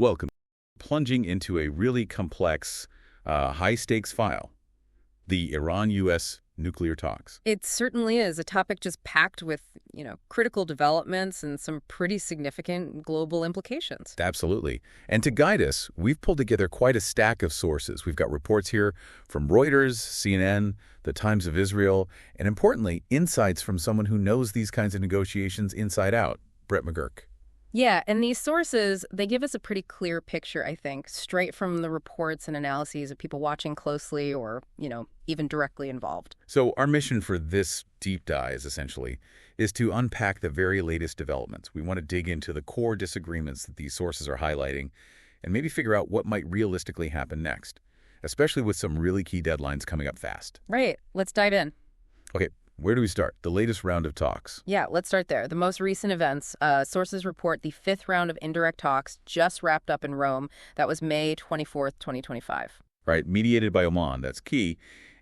Welcome. Plunging into a really complex, high-stakes file, the Iran-U.S. nuclear talks. It certainly is a topic just packed with, critical developments and some pretty significant global implications. Absolutely. And to guide us, we've pulled together quite a stack of sources. We've got reports here from Reuters, CNN, the Times of Israel, and importantly, insights from someone who knows these kinds of negotiations inside out, Brett McGurk. Yeah, and these sources, they give us a pretty clear picture, I think, straight from the reports and analyses of people watching closely or, even directly involved. So our mission for this deep dive, essentially, is to unpack the very latest developments. We want to dig into the core disagreements that these sources are highlighting and maybe figure out what might realistically happen next, especially with some really key deadlines coming up fast. Right. Let's dive in. Okay. Where do we start? The latest round of talks. Yeah, let's start there. The most recent events, sources report the fifth round of indirect talks just wrapped up in Rome. That was May 24th, 2025. Right, mediated by Oman, that's key,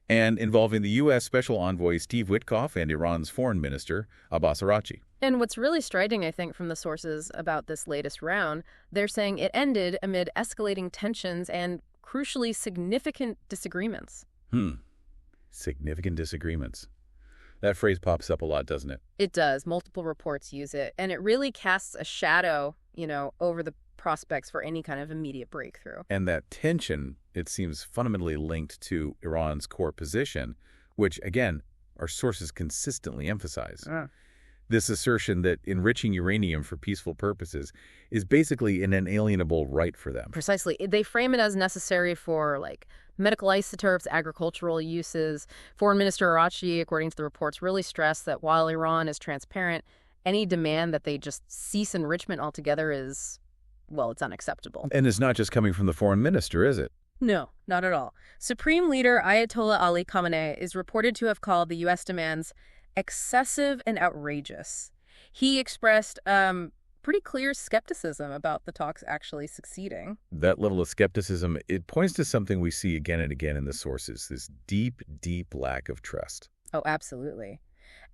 and involving the U.S. Special Envoy Steve Witkoff and Iran's Foreign Minister Abbas Araghchi. And what's really striking, I think, from the sources about this latest round, they're saying it ended amid escalating tensions and, crucially, significant disagreements. Significant disagreements. That phrase pops up a lot, doesn't it? It does. Multiple reports use it. And it really casts a shadow, over the prospects for any kind of immediate breakthrough. And that tension, it seems fundamentally linked to Iran's core position, which, again, our sources consistently emphasize. This assertion that enriching uranium for peaceful purposes is basically an inalienable right for them. Precisely. They frame it as necessary for, medical isotopes, agricultural uses. Foreign Minister Araghchi, according to the reports, really stressed that while Iran is transparent, any demand that they just cease enrichment altogether is, it's unacceptable. And it's not just coming from the foreign minister, is it? No, not at all. Supreme Leader Ayatollah Ali Khamenei is reported to have called the U.S. demands excessive and outrageous. He expressed pretty clear skepticism about the talks actually succeeding. That level of skepticism, it points to something we see again and again in the sources, this deep, deep lack of trust. Oh, absolutely.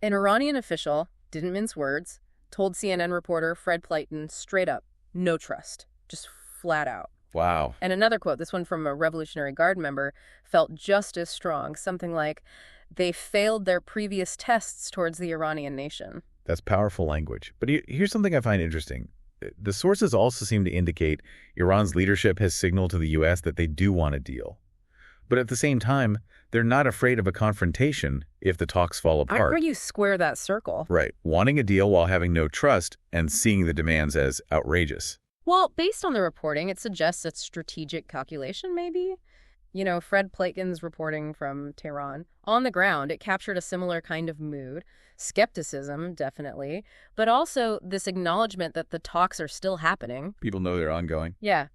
An Iranian official, didn't mince words, told CNN reporter Fred Pleiton straight up, no trust, just flat out. Wow. And another quote, this one from a Revolutionary Guard member, felt just as strong, something like, they failed their previous tests towards the Iranian nation. That's powerful language. But here's something I find interesting. The sources also seem to indicate Iran's leadership has signaled to the U.S. that they do want a deal. But at the same time, they're not afraid of a confrontation if the talks fall apart. Where you square that circle. Right. Wanting a deal while having no trust and seeing the demands as outrageous. Well, based on the reporting, it suggests a strategic calculation, maybe? Fred Pleiton's reporting from Tehran. On the ground, it captured a similar kind of mood. Skepticism, definitely, but also this acknowledgement that the talks are still happening. People know they're ongoing. Yeah.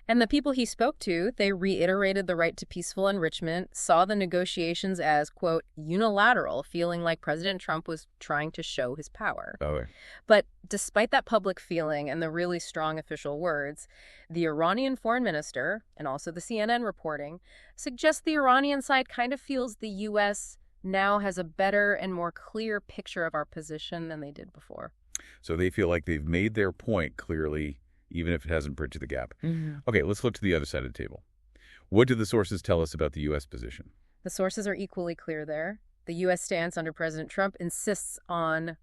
And the people he spoke to, they reiterated the right to peaceful enrichment, saw the negotiations as, quote, unilateral, feeling like President Trump was trying to show his power. Oh. But despite that public feeling and the really strong official words, the Iranian foreign minister, and also the CNN reporting, suggest the Iranian side kind of feels the U.S. now has a better and more clear picture of our position than they did before. So they feel like they've made their point clearly, even if it hasn't bridged the gap. Okay, let's flip to the other side of the table. What do the sources tell us about the U.S. position? The sources are equally clear there. The U.S. stance under President Trump insists on,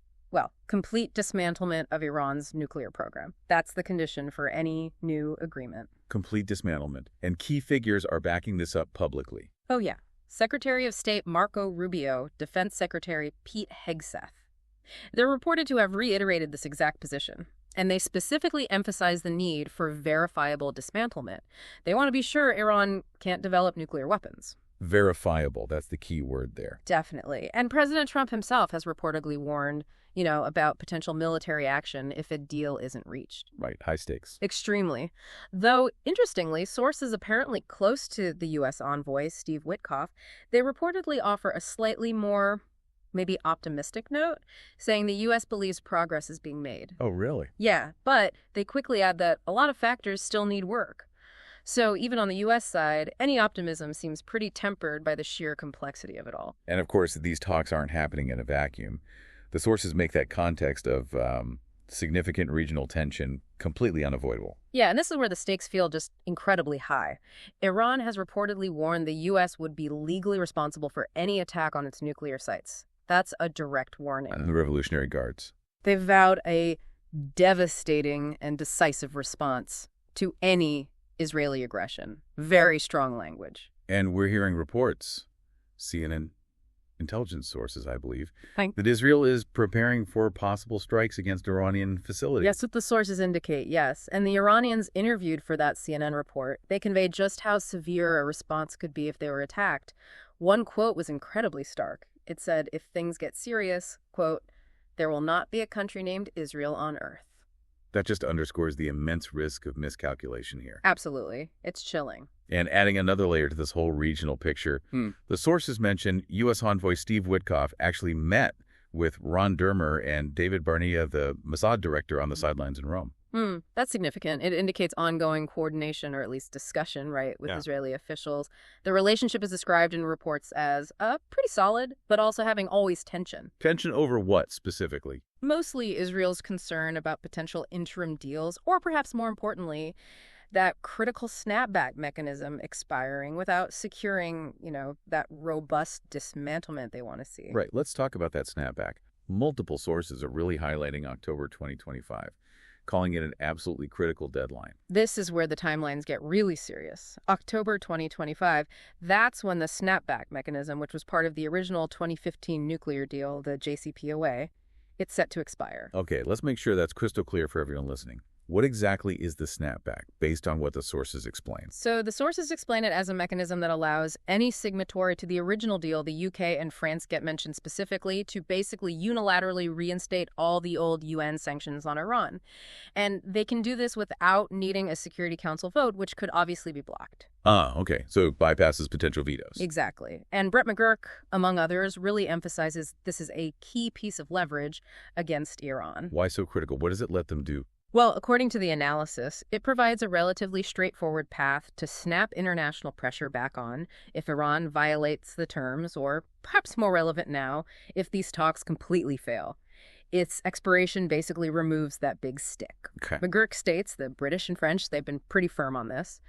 complete dismantlement of Iran's nuclear program. That's the condition for any new agreement. Complete dismantlement. And key figures are backing this up publicly. Oh, yeah. Secretary of State Marco Rubio, Defense Secretary Pete Hegseth. They're reported to have reiterated this exact position, and they specifically emphasize the need for verifiable dismantlement. They want to be sure Iran can't develop nuclear weapons. Verifiable, that's the key word there. Definitely. And President Trump himself has reportedly warned, about potential military action if a deal isn't reached. Right, high stakes. Extremely. Though, interestingly, sources apparently close to the U.S. envoy, Steve Witkoff, they reportedly offer a slightly more, maybe optimistic note, saying the U.S. believes progress is being made. Oh, really? Yeah, but they quickly add that a lot of factors still need work. So even on the U.S. side, any optimism seems pretty tempered by the sheer complexity of it all. And of course, these talks aren't happening in a vacuum. The sources make that context of significant regional tension, completely unavoidable. Yeah, and this is where the stakes feel just incredibly high. Iran has reportedly warned the U.S. would be legally responsible for any attack on its nuclear sites. That's a direct warning. And the Revolutionary Guards. They've vowed a devastating and decisive response to any Israeli aggression. Very strong language. And we're hearing reports, CNN intelligence sources, I believe, Thank that Israel is preparing for possible strikes against Iranian facilities. Yes, what the sources indicate, yes. And the Iranians interviewed for that CNN report, they conveyed just how severe a response could be if they were attacked. One quote was incredibly stark. It said, if things get serious, quote, there will not be a country named Israel on earth. That just underscores the immense risk of miscalculation here. Absolutely. It's chilling. And adding another layer to this whole regional picture, the sources mention U.S. Envoy Steve Witkoff actually met with Ron Dermer and David Barnea, the Mossad director, on the sidelines in Rome. That's significant. It indicates ongoing coordination, or at least discussion, right, with Israeli officials. The relationship is described in reports as pretty solid, but also having always tension. Tension over what, specifically? Mostly Israel's concern about potential interim deals, or perhaps more importantly, that critical snapback mechanism expiring without securing, that robust dismantlement they want to see. Right. Let's talk about that snapback. Multiple sources are really highlighting October 2025. Calling it an absolutely critical deadline. This is where the timelines get really serious. October 2025, that's when the snapback mechanism, which was part of the original 2015 nuclear deal, the JCPOA, it's set to expire. Okay, let's make sure that's crystal clear for everyone listening. What exactly is the snapback, based on what the sources explain? So the sources explain it as a mechanism that allows any signatory to the original deal, the UK and France get mentioned specifically, to basically unilaterally reinstate all the old UN sanctions on Iran. And they can do this without needing a Security Council vote, which could obviously be blocked. Okay. So it bypasses potential vetoes. Exactly. And Brett McGurk, among others, really emphasizes this is a key piece of leverage against Iran. Why so critical? What does it let them do? Well, according to the analysis, it provides a relatively straightforward path to snap international pressure back on if Iran violates the terms, or perhaps more relevant now, if these talks completely fail. Its expiration basically removes that big stick. Okay. McGurk states, the British and French, they've been pretty firm on this,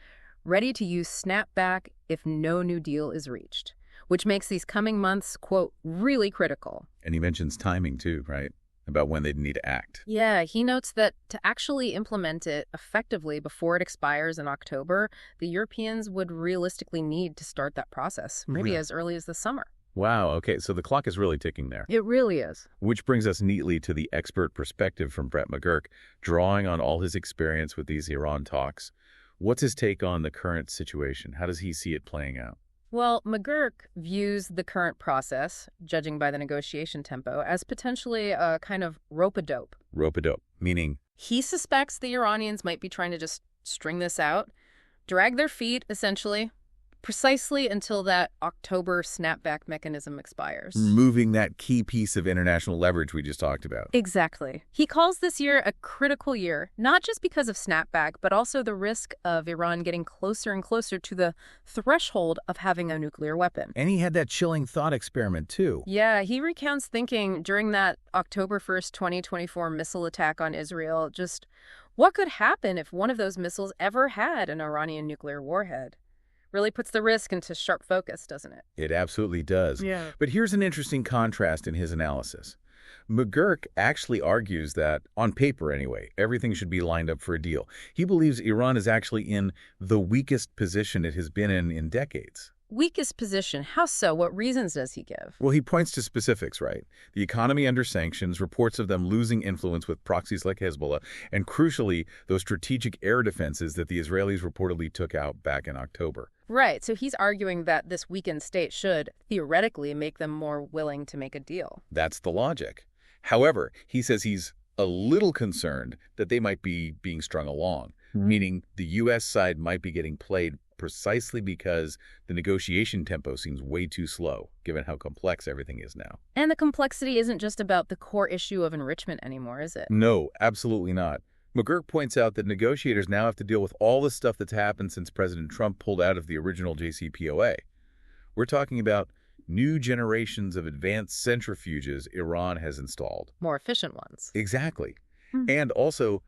ready to use snapback if no new deal is reached, which makes these coming months, quote, really critical. And he mentions timing too, right? About when they'd need to act. Yeah, he notes that to actually implement it effectively before it expires in October, the Europeans would realistically need to start that process, maybe as early as the summer. Wow, okay, so the clock is really ticking there. It really is. Which brings us neatly to the expert perspective from Brett McGurk, drawing on all his experience with these Iran talks. What's his take on the current situation? How does he see it playing out? Well, McGurk views the current process, judging by the negotiation tempo, as potentially a kind of rope-a-dope. Rope-a-dope, meaning? He suspects the Iranians might be trying to just string this out, drag their feet, essentially, precisely until that October snapback mechanism expires. Removing that key piece of international leverage we just talked about. Exactly. He calls this year a critical year, not just because of snapback, but also the risk of Iran getting closer and closer to the threshold of having a nuclear weapon. And he had that chilling thought experiment, too. Yeah, he recounts thinking during that October 1st, 2024 missile attack on Israel, just what could happen if one of those missiles ever had an Iranian nuclear warhead? Really puts the risk into sharp focus, doesn't it? It absolutely does. Yeah. But here's an interesting contrast in his analysis. McGurk actually argues that, on paper anyway, everything should be lined up for a deal. He believes Iran is actually in the weakest position it has been in decades. Weakest position? How so? What reasons does he give? Well, he points to specifics, right? The economy under sanctions, reports of them losing influence with proxies like Hezbollah, and crucially, those strategic air defenses that the Israelis reportedly took out back in October. Right, so he's arguing that this weakened state should, theoretically, make them more willing to make a deal. That's the logic. However, he says he's a little concerned that they might be being strung along, meaning the U.S. side might be getting played precisely because the negotiation tempo seems way too slow, given how complex everything is now. And the complexity isn't just about the core issue of enrichment anymore, is it? No, absolutely not. McGurk points out that negotiators now have to deal with all the stuff that's happened since President Trump pulled out of the original JCPOA. We're talking about new generations of advanced centrifuges Iran has installed. More efficient ones. Exactly. And also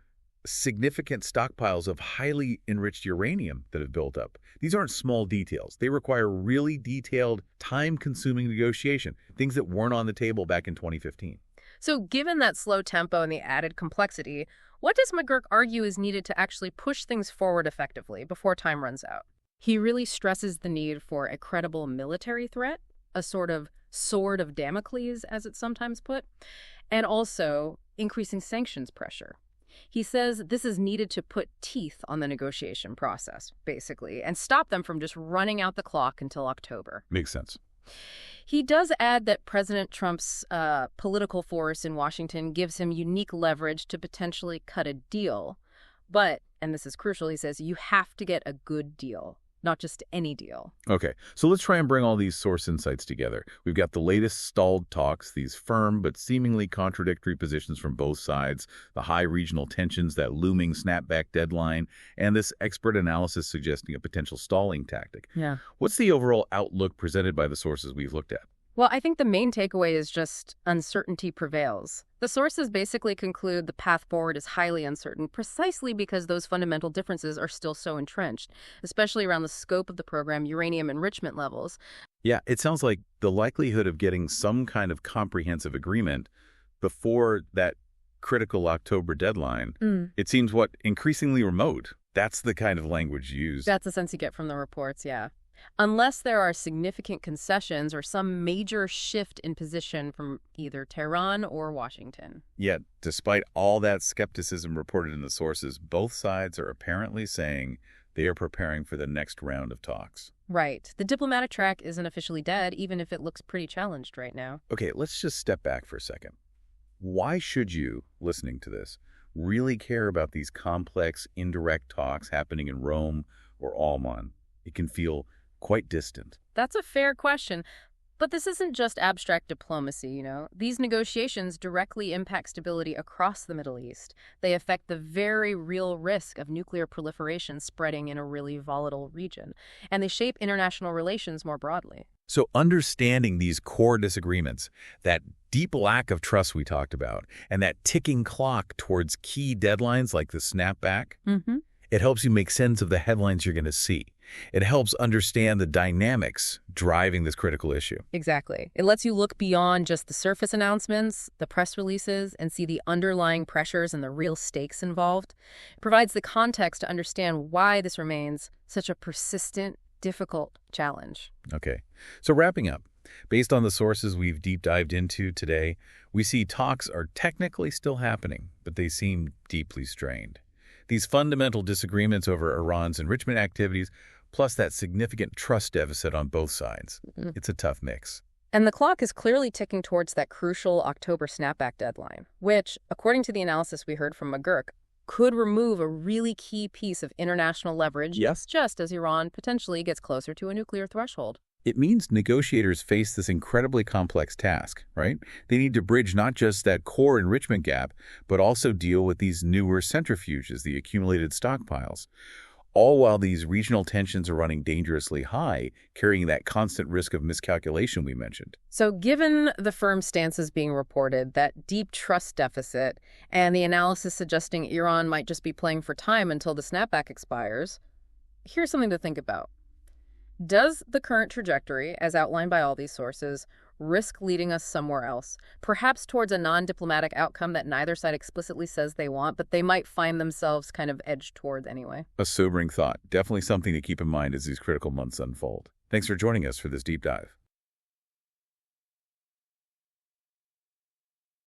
significant stockpiles of highly enriched uranium that have built up. These aren't small details. They require really detailed, time-consuming negotiation, things that weren't on the table back in 2015. So given that slow tempo and the added complexity, what does McGurk argue is needed to actually push things forward effectively before time runs out? He really stresses the need for a credible military threat, a sort of sword of Damocles, as it's sometimes put, and also increasing sanctions pressure. He says this is needed to put teeth on the negotiation process, basically, and stop them from just running out the clock until October. Makes sense. He does add that President Trump's political force in Washington gives him unique leverage to potentially cut a deal. But, and this is crucial, he says, you have to get a good deal, not just any deal. Okay, so let's try and bring all these source insights together. We've got the latest stalled talks, these firm but seemingly contradictory positions from both sides, the high regional tensions, that looming snapback deadline, and this expert analysis suggesting a potential stalling tactic. Yeah. What's the overall outlook presented by the sources we've looked at? Well, I think the main takeaway is just uncertainty prevails. The sources basically conclude the path forward is highly uncertain precisely because those fundamental differences are still so entrenched, especially around the scope of the program, uranium enrichment levels. Yeah, it sounds like the likelihood of getting some kind of comprehensive agreement before that critical October deadline, it seems increasingly remote. That's the kind of language used. That's the sense you get from the reports, yeah. Unless there are significant concessions or some major shift in position from either Tehran or Washington. Yet, despite all that skepticism reported in the sources, both sides are apparently saying they are preparing for the next round of talks. Right. The diplomatic track isn't officially dead, even if it looks pretty challenged right now. Okay, let's just step back for a second. Why should you, listening to this, really care about these complex, indirect talks happening in Rome or Alman? It can feel quite distant. That's a fair question. But this isn't just abstract diplomacy, you know. These negotiations directly impact stability across the Middle East. They affect the very real risk of nuclear proliferation spreading in a really volatile region. And they shape international relations more broadly. So understanding these core disagreements, that deep lack of trust we talked about, and that ticking clock towards key deadlines like the snapback, it helps you make sense of the headlines you're going to see. It helps understand the dynamics driving this critical issue. Exactly. It lets you look beyond just the surface announcements, the press releases, and see the underlying pressures and the real stakes involved. It provides the context to understand why this remains such a persistent, difficult challenge. Okay. So wrapping up, based on the sources we've deep dived into today, we see talks are technically still happening, but they seem deeply strained. These fundamental disagreements over Iran's enrichment activities, plus that significant trust deficit on both sides. It's a tough mix. And the clock is clearly ticking towards that crucial October snapback deadline, which, according to the analysis we heard from McGurk, could remove a really key piece of international leverage just as Iran potentially gets closer to a nuclear threshold. It means negotiators face this incredibly complex task, right? They need to bridge not just that core enrichment gap, but also deal with these newer centrifuges, the accumulated stockpiles, all while these regional tensions are running dangerously high, carrying that constant risk of miscalculation we mentioned. So given the firm stances being reported, that deep trust deficit, and the analysis suggesting Iran might just be playing for time until the snapback expires, here's something to think about. Does the current trajectory, as outlined by all these sources, risk leading us somewhere else, perhaps towards a non-diplomatic outcome that neither side explicitly says they want, but they might find themselves kind of edged toward anyway? A sobering thought. Definitely something to keep in mind as these critical months unfold. Thanks for joining us for this deep dive.